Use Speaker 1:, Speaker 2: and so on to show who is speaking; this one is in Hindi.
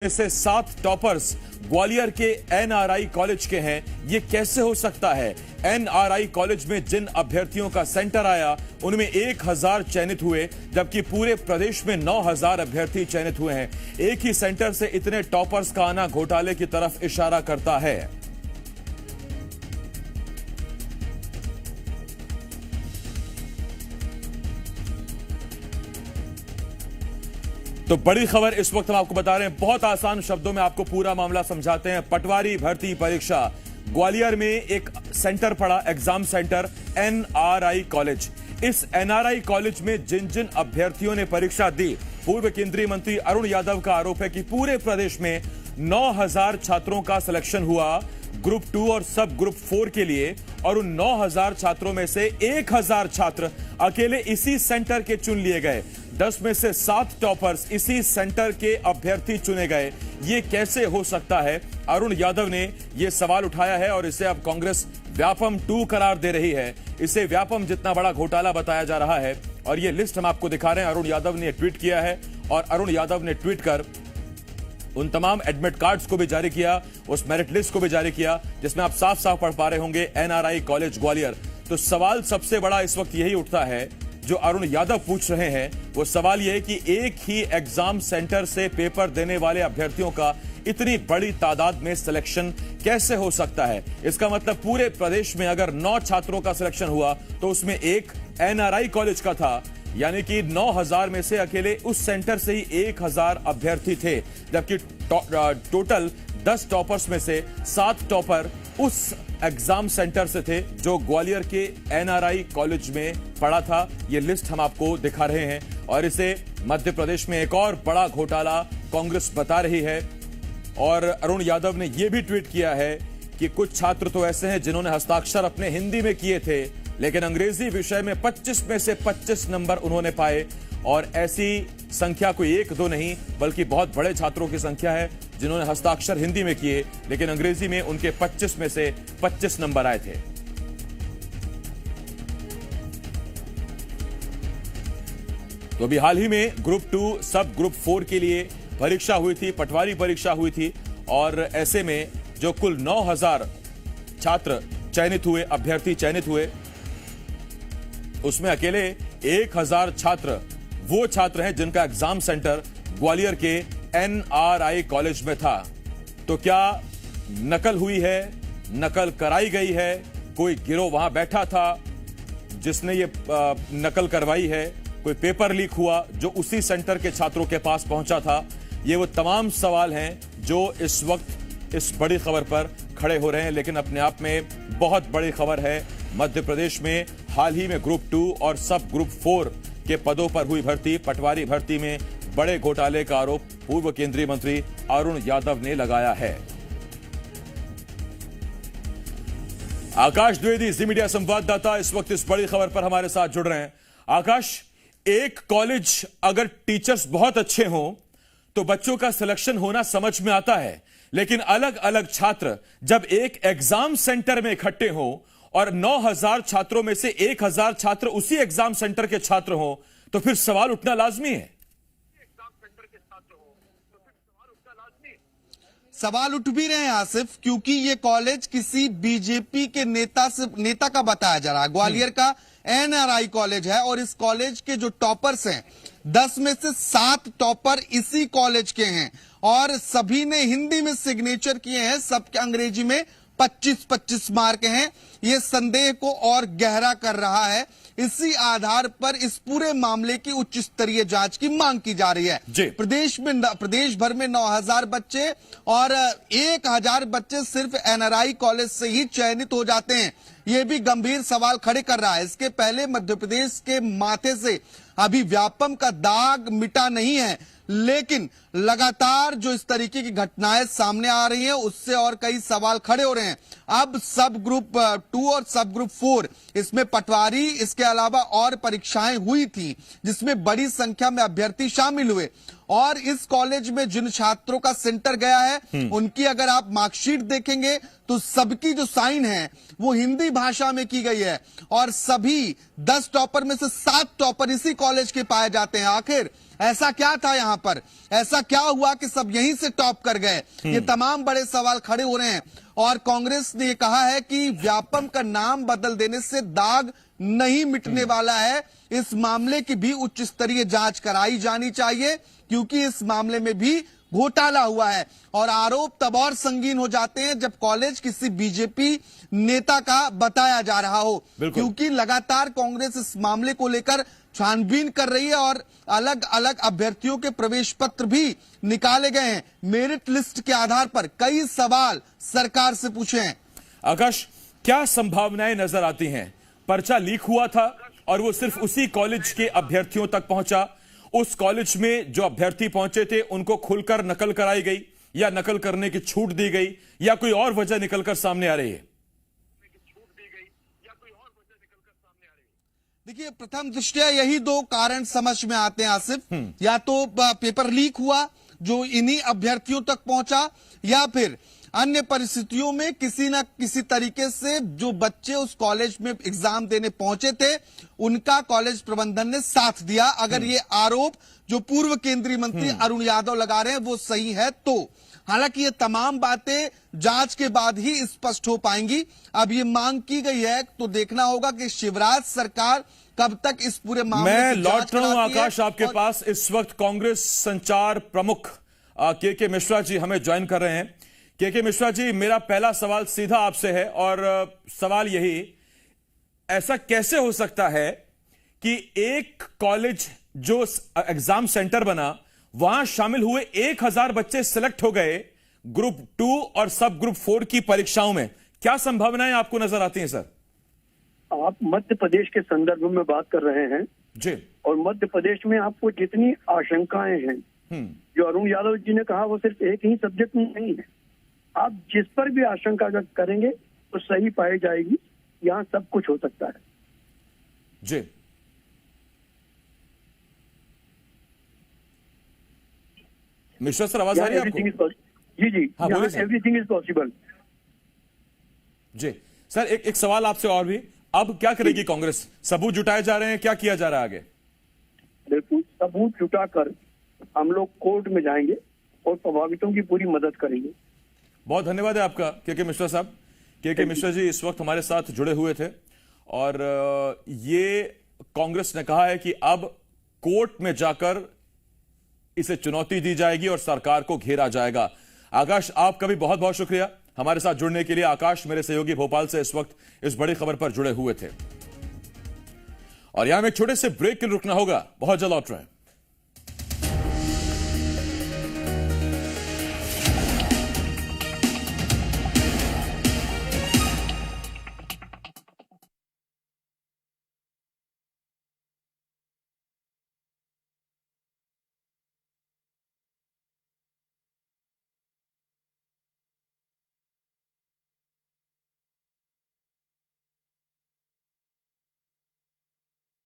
Speaker 1: से 7 टॉपर्स ग्वालियर के एनआरआई कॉलेज के हैं। ये कैसे हो सकता है? एनआरआई कॉलेज में जिन अभ्यर्थियों का सेंटर आया उनमें 1000 चयनित हुए, जबकि पूरे प्रदेश में 9000 अभ्यर्थी चयनित हुए हैं। एक ही सेंटर से इतने टॉपर्स का आना घोटाले की तरफ इशारा करता है। तो बड़ी खबर इस वक्त हम आपको बता रहे हैं, बहुत आसान शब्दों में आपको पूरा मामला समझाते हैं। पटवारी भर्ती परीक्षा ग्वालियर में एक सेंटर पड़ा, एग्जाम सेंटर एनआरआई कॉलेज। इस एनआरआई कॉलेज में जिन जिन अभ्यर्थियों ने परीक्षा दी, पूर्व केंद्रीय मंत्री अरुण यादव का आरोप है कि पूरे प्रदेश में 9000 छात्रों का सिलेक्शन हुआ ग्रुप 2 और सब ग्रुप 4 के लिए, और उन 9000 छात्रों में से 1000 छात्र अकेले इसी सेंटर के चुन लिए गए। 10 में से 7 टॉपर्स इसी सेंटर के अभ्यर्थी चुने गए। ये कैसे हो सकता है? अरुण यादव ने यह सवाल उठाया है और इसे अब कांग्रेस व्यापम 2 करार दे रही है। इसे व्यापम जितना बड़ा घोटाला बताया जा रहा है, और यह लिस्ट हम आपको दिखा रहे हैं। अरुण यादव ने ट्वीट किया है, और अरुण यादव ने ट्वीट कर उन तमाम एडमिट कार्ड्स को भी जारी किया, उस मेरिट लिस्ट को भी जारी किया, जिसमें आप साफ साफ पढ़ पा रहे होंगे एनआरआई कॉलेज ग्वालियर। तो सवाल सबसे बड़ा इस वक्त यही उठता है जो अरुण यादव पूछ रहे हैं। वो सवाल यह है कि एक ही एग्जाम सेंटर से पेपर देने वाले अभ्यर्थियों का इतनी बड़ी तादाद में सिलेक्शन कैसे हो सकता है? इसका मतलब पूरे प्रदेश में अगर 9 छात्रों का सिलेक्शन हुआ तो उसमें एक एनआरआई कॉलेज का था, यानी कि 9000 में से अकेले उस सेंटर से ही 1000 अभ्यर्थी थे, जबकि टोटल 10 टॉपर्स में से 7 टॉपर उस एग्जाम सेंटर से थे जो ग्वालियर के एनआरआई कॉलेज में पड़ा था। ये लिस्ट हम आपको दिखा रहे हैं, और इसे मध्य प्रदेश में एक और बड़ा घोटाला कांग्रेस बता रही है। और अरुण यादव ने यह भी ट्वीट किया है कि कुछ छात्र तो ऐसे हैं जिन्होंने हस्ताक्षर अपने हिंदी में किए थे, लेकिन अंग्रेजी विषय में 25 में से 25 नंबर उन्होंने पाए। और ऐसी संख्या कोई 1-2 नहीं, बल्कि बहुत बड़े छात्रों की संख्या है जिन्होंने हस्ताक्षर हिंदी में किए, लेकिन अंग्रेजी में उनके 25 में से 25 नंबर आए थे। तो अभी हाल ही में ग्रुप 2 सब ग्रुप 4 के लिए परीक्षा हुई थी, पटवारी परीक्षा हुई थी, और ऐसे में जो कुल 9000 छात्र चयनित हुए, अभ्यर्थी चयनित हुए, उसमें अकेले 1000 छात्र वो छात्र हैं जिनका एग्जाम सेंटर ग्वालियर के एनआरआई कॉलेज में था। तो क्या नकल हुई है, नकल कराई गई है? कोई गिरोह वहां बैठा था जिसने ये नकल करवाई है? कोई पेपर लीक हुआ जो उसी सेंटर के छात्रों के पास पहुंचा था? ये वो तमाम सवाल हैं जो इस वक्त इस बड़ी खबर पर खड़े हो रहे हैं। लेकिन अपने आप में बहुत बड़ी खबर है, मध्य प्रदेश में हाल ही में ग्रुप 2 और सब ग्रुप 4 के पदों पर हुई भर्ती, पटवारी भर्ती में बड़े घोटाले का आरोप पूर्व केंद्रीय मंत्री अरुण यादव ने लगाया है। आकाश द्विवेदी, जी मीडिया संवाददाता, इस वक्त इस बड़ी खबर पर हमारे साथ जुड़ रहे हैं। आकाश, एक कॉलेज अगर टीचर्स बहुत अच्छे हों तो बच्चों का सिलेक्शन होना समझ में आता है, लेकिन अलग अलग छात्र जब एक एग्जाम सेंटर में इकट्ठे हों और 9000 छात्रों में से 1000 छात्र उसी एग्जाम सेंटर के छात्र हों, तो फिर सवाल उठना लाजमी है।
Speaker 2: सवाल उठ भी रहे हैं आसिफ, क्योंकि ये कॉलेज किसी बीजेपी के नेता का बताया जा रहा है। ग्वालियर का एनआरआई कॉलेज है, और इस कॉलेज के जो टॉपर्स हैं, 10 में से 7 टॉपर इसी कॉलेज के हैं, और सभी ने हिंदी में सिग्नेचर किए हैं, सबके अंग्रेजी में 25-25 मार्क हैं। ये संदेह को और गहरा कर रहा है। इसी आधार पर इस पूरे मामले की उच्च स्तरीय जांच की मांग की जा रही है। प्रदेश भर में 9000 बच्चे और 1000 बच्चे सिर्फ एनआरआई कॉलेज से ही चयनित हो जाते हैं। ये भी गंभीर सवाल खड़े कर रहा है। इसके पहले मध्य प्रदेश के माथे से अभी व्यापम का दाग मिटा नहीं है, लेकिन लगातार जो इस तरीके की घटनाएं सामने आ रही हैं, उससे और कई सवाल खड़े हो रहे हैं। अब सब ग्रुप 2 और सब ग्रुप 4, इसमें पटवारी, इसके अलावा और परीक्षाएं हुई थी जिसमें बड़ी संख्या में अभ्यर्थी शामिल हुए, और इस कॉलेज में जिन छात्रों का सेंटर गया है उनकी अगर आप मार्कशीट देखेंगे तो सबकी जो साइन है वो हिंदी भाषा में की गई है, और सभी 10 टॉपर में से 7 टॉपर इसी कॉलेज के पाए जाते हैं। आखिर ऐसा क्या था यहां पर, ऐसा क्या हुआ कि सब यहीं से टॉप कर गए? ये तमाम बड़े सवाल खड़े हो रहे हैं। और कांग्रेस ने कहा है कि व्यापम का नाम बदल देने से दाग नहीं मिटने वाला है। इस मामले की भी उच्च स्तरीय जांच कराई जानी चाहिए, क्योंकि इस मामले में भी घोटाला हुआ है। और आरोप तब और संगीन हो जाते हैं जब कॉलेज किसी बीजेपी नेता का बताया जा रहा हो, क्योंकि लगातार कांग्रेस इस मामले को लेकर छानबीन कर रही है और अलग अलग अभ्यर्थियों के प्रवेश पत्र भी निकाले गए हैं। मेरिट लिस्ट के आधार पर कई सवाल सरकार से पूछे हैं।
Speaker 1: आकाश, क्या संभावनाएं नजर आती हैं? पर्चा लीक हुआ था और वो सिर्फ उसी कॉलेज के अभ्यर्थियों तक पहुंचा। उस कॉलेज में जो अभ्यर्थी पहुंचे थे उनको खुलकर नकल कराई गई, या नकल करने की छूट दी गई, या कोई और वजह निकलकर सामने आ रही है?
Speaker 2: देखिए, प्रथम दृष्टया यही दो कारण समझ में आते हैं आसिफ। या तो पेपर लीक हुआ जो इन्हीं अभ्यर्थियों तक पहुंचा, या फिर अन्य परिस्थितियों में किसी न किसी तरीके से जो बच्चे उस कॉलेज में एग्जाम देने पहुंचे थे उनका कॉलेज प्रबंधन ने साथ दिया। अगर ये आरोप जो पूर्व केंद्रीय मंत्री अरुण यादव लगा रहे हैं वो सही है तो। हालांकि ये तमाम बातें जांच के बाद ही स्पष्ट हो पाएंगी। अब ये मांग की गई है तो देखना होगा कि शिवराज सरकार कब तक इस पूरे मामले
Speaker 1: मैं
Speaker 2: की जांच
Speaker 1: लौट रहा हूं
Speaker 2: कराती है।
Speaker 1: आकाश आपके पास। इस वक्त कांग्रेस संचार प्रमुख के मिश्रा जी हमें ज्वाइन कर रहे हैं। के मिश्रा जी, मेरा पहला सवाल सीधा आपसे है, और सवाल यही, ऐसा कैसे हो सकता है कि एक कॉलेज जो एग्जाम सेंटर बना वहां शामिल हुए 1000 बच्चे सिलेक्ट हो गए ग्रुप 2 और सब ग्रुप 4 की परीक्षाओं में? क्या संभावनाएं आपको नजर आती हैं सर?
Speaker 3: आप मध्य प्रदेश के संदर्भ में बात कर रहे हैं
Speaker 1: जी,
Speaker 3: और मध्य प्रदेश में आपको जितनी आशंकाएं हैं, जो अरुण यादव जी ने कहा वो सिर्फ एक ही सब्जेक्ट में नहीं है। आप जिस पर भी आशंका व्यक्त करेंगे तो सही पाई जाएगी। यहाँ सब कुछ हो सकता है।
Speaker 1: जी, मिश्रा सर, आवाज आ रही है आपको?
Speaker 3: जी जी,
Speaker 1: हाँ, बोलिए सर।
Speaker 3: Everything is possible.
Speaker 1: जी सर, एक सवाल आपसे और भी, अब क्या करेगी कांग्रेस? सबूत जुटाए जा रहे हैं, क्या किया जा रहा है आगे?
Speaker 3: बिल्कुल, सबूत जुटाकर हम लोग कोर्ट में जाएंगे और प्रभावितों की पूरी मदद करेंगे।
Speaker 1: बहुत धन्यवाद है आपका के मिश्रा साहब। के मिश्रा जी इस वक्त हमारे साथ जुड़े हुए थे, और ये कांग्रेस ने कहा है कि अब कोर्ट में जाकर इसे चुनौती दी जाएगी और सरकार को घेरा जाएगा। आकाश, आपका भी बहुत बहुत शुक्रिया हमारे साथ जुड़ने के लिए। आकाश मेरे सहयोगी भोपाल से इस वक्त इस बड़ी खबर पर जुड़े हुए थे। और यहां में एक छोटे से ब्रेक के लिए रुकना होगा, बहुत जल्द लौट रहे हैं।